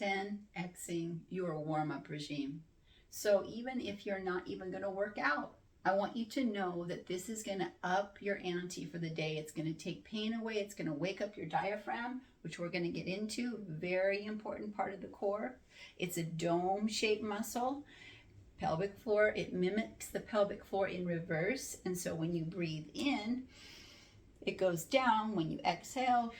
10xing your warm-up regime. So even if you're not even going to work out, I want you to know that this is going to up your ante for the day. It's going to take pain away. It's going to wake up your diaphragm, which we're going to get into. Very important part of the core. It's a dome-shaped muscle. Pelvic floor, it mimics the pelvic floor in reverse. And so when you breathe in, it goes down. When you exhale,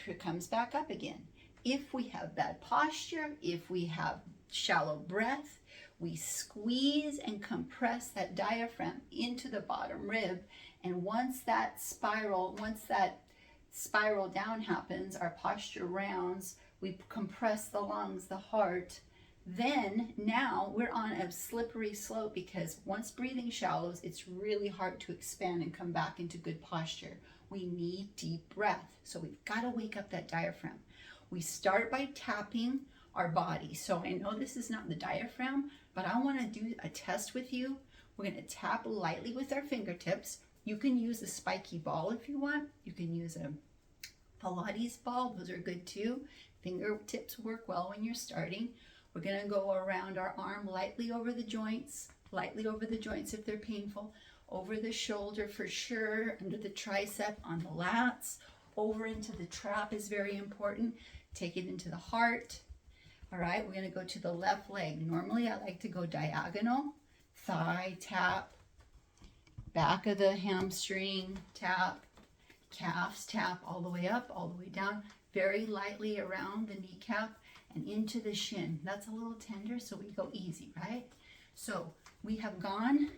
it comes back up again. If we have bad posture, if we have shallow breath, we squeeze and compress that diaphragm into the bottom rib. And once that spiral down happens, our posture rounds, we compress the lungs, the heart. Then now we're on a slippery slope, because once breathing shallows, it's really hard to expand and come back into good posture. We need deep breath. So we've got to wake up that diaphragm. We start by tapping our body. So I know this is not the diaphragm, but I want to do a test with you. We're going to tap lightly with our fingertips. You can use a spiky ball if you want. You can use a Pilates ball. Those are good too. Fingertips work well when you're starting. We're going to go around our arm lightly over the joints if they're painful, over the shoulder for sure, under the tricep, on the lats, over into the trap is very important. Take it into the heart. All right, we're going to go to the left leg. Normally I like to go diagonal, thigh tap, back of the hamstring tap, calves tap, all the way up, all the way down, very lightly around the kneecap and into the shin. That's a little tender, so we go easy, right? So we have gone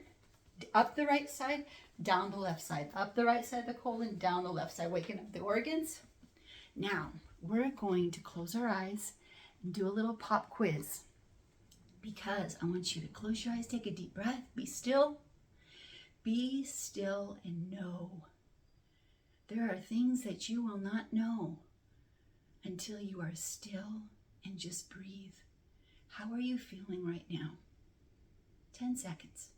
up the right side, down the left side, up the right side of the colon, down the left side, waking up the organs. Now we're going to close our eyes and do a little pop quiz, because I want you to close your eyes, take a deep breath, be still, and know. There are things that you will not know until you are still and just breathe. How are you feeling right now? 10 seconds.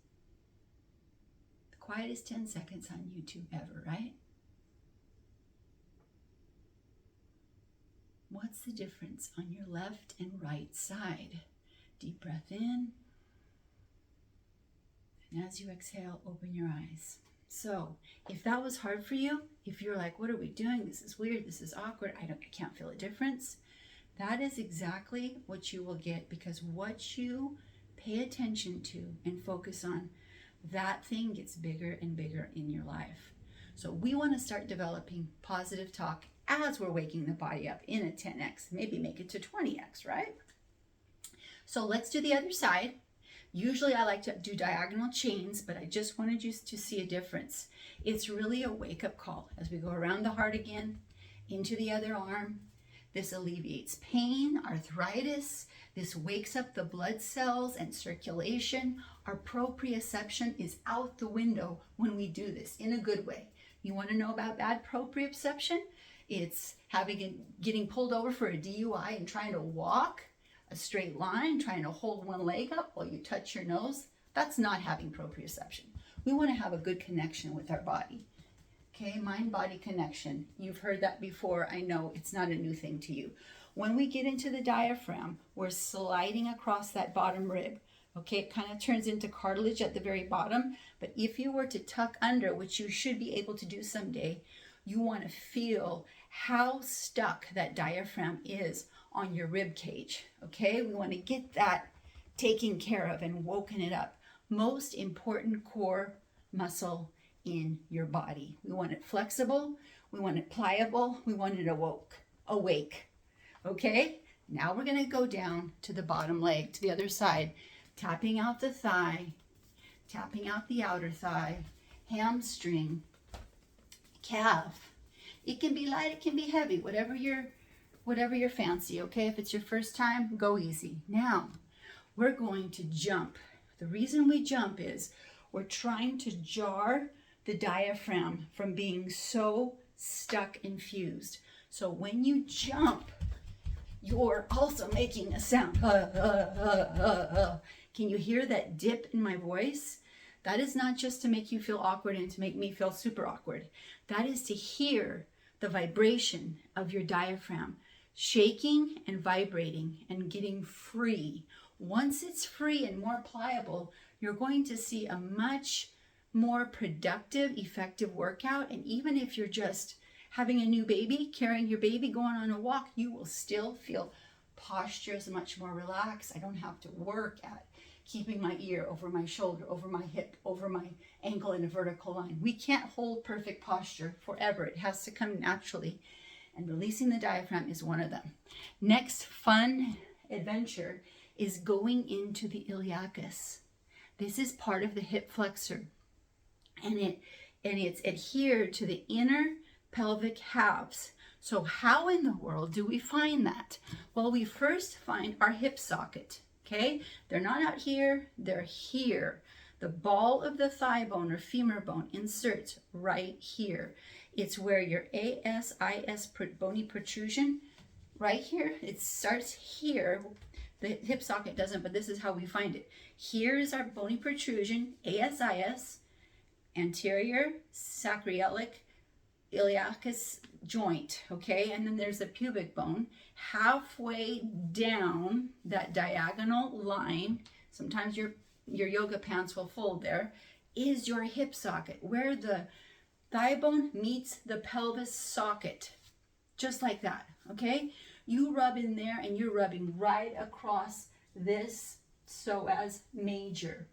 The quietest 10 seconds on YouTube ever, right? What's the difference on your left and right side? Deep breath in. And as you exhale, open your eyes. So if that was hard for you, if you're like, what are we doing? This is weird. This is awkward. I can't feel a difference. That is exactly what you will get, because what you pay attention to and focus on, that thing gets bigger and bigger in your life. So we want to start developing positive talk as we're waking the body up in a 10x, maybe make it to 20x, right? So let's do the other side. Usually I like to do diagonal chains, but I just wanted you to see a difference. It's really a wake-up call as we go around the heart again, into the other arm. This alleviates pain, arthritis. This wakes up the blood cells and circulation. Our proprioception is out the window when we do this in a good way. You want to know about bad proprioception? It's getting pulled over for a DUI and trying to walk a straight line, trying to hold one leg up while you touch your nose. That's not having proprioception. We want to have a good connection with our body. Okay, mind-body connection. You've heard that before. I know it's not a new thing to you. When we get into the diaphragm, we're sliding across that bottom rib. Okay, it kind of turns into cartilage at the very bottom. But if you were to tuck under, which you should be able to do someday, you want to feel how stuck that diaphragm is on your rib cage. Okay, we want to get that taken care of and woken it up. Most important core muscle in your body. We want it flexible, we want it pliable, we want it awake. Okay, now we're going to go down to the bottom leg, to the other side, tapping out the thigh, tapping out the outer thigh, hamstring, calf. It can be light, it can be heavy, whatever your fancy. Okay, if it's your first time, go easy. Now we're going to jump. The reason we jump is we're trying to jar the diaphragm from being so stuck and fused. So when you jump, you're also making a sound. Can you hear that dip in my voice? That is not just to make you feel awkward and to make me feel super awkward. That is to hear the vibration of your diaphragm shaking and vibrating and getting free. Once it's free and more pliable, you're going to see a much more productive, effective workout. And even if you're just having a new baby, carrying your baby, going on a walk, you will still feel posture is much more relaxed. I don't have to work at keeping my ear over my shoulder, over my hip, over my ankle in a vertical line. We can't hold perfect posture forever. It has to come naturally. And releasing the diaphragm is one of them. Next fun adventure is going into the iliacus. This is part of the hip flexor. And it's adhered to the inner pelvic halves. So how in the world do we find that? Well, we first find our hip socket, okay? They're not out here, they're here. The ball of the thigh bone or femur bone inserts right here. It's where your ASIS bony protrusion, right here, it starts here. The hip socket doesn't, but this is how we find it. Here is our bony protrusion, ASIS, anterior sacroiliac iliacus joint, okay? And then there's the pubic bone. Halfway down that diagonal line, sometimes your yoga pants will fold there, is your hip socket, where the thigh bone meets the pelvis socket, just like that, okay? You rub in there and you're rubbing right across this psoas major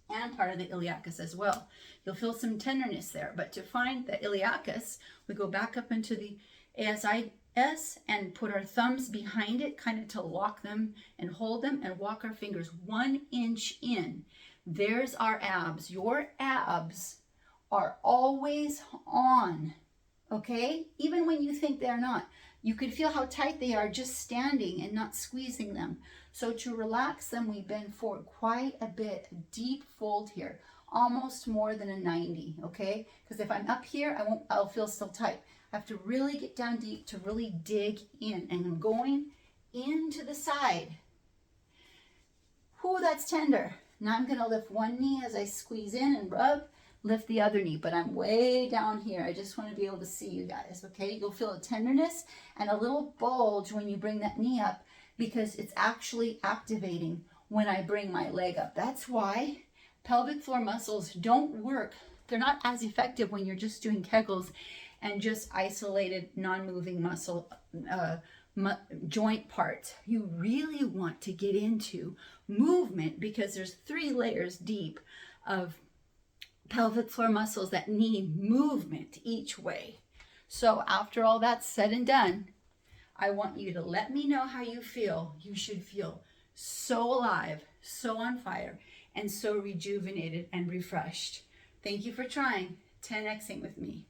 and part of the iliacus as well. You'll feel some tenderness there, but to find the iliacus, we go back up into the ASIS and put our thumbs behind it, kind of to lock them and hold them, and walk our fingers 1 inch in. There's our abs. Your abs are always on, okay? Even when you think they're not. You can feel how tight they are just standing and not squeezing them. So to relax them, we bend forward quite a bit, a deep fold here, almost more than a 90, okay? Because if I'm up here, I'll feel still tight. I have to really get down deep to really dig in, and I'm going into the side. Whew, that's tender. Now I'm gonna lift one knee as I squeeze in and rub, lift the other knee, but I'm way down here. I just want to be able to see you guys, okay? You'll feel a tenderness and a little bulge when you bring that knee up, because it's actually activating when I bring my leg up. That's why pelvic floor muscles don't work. They're not as effective when you're just doing Kegels and just isolated non-moving muscle joint parts. You really want to get into movement, because there's 3 layers deep of pelvic floor muscles that need movement each way. So after all that's said and done, I want you to let me know how you feel. You should feel so alive, so on fire, and so rejuvenated and refreshed. Thank you for trying 10Xing with me.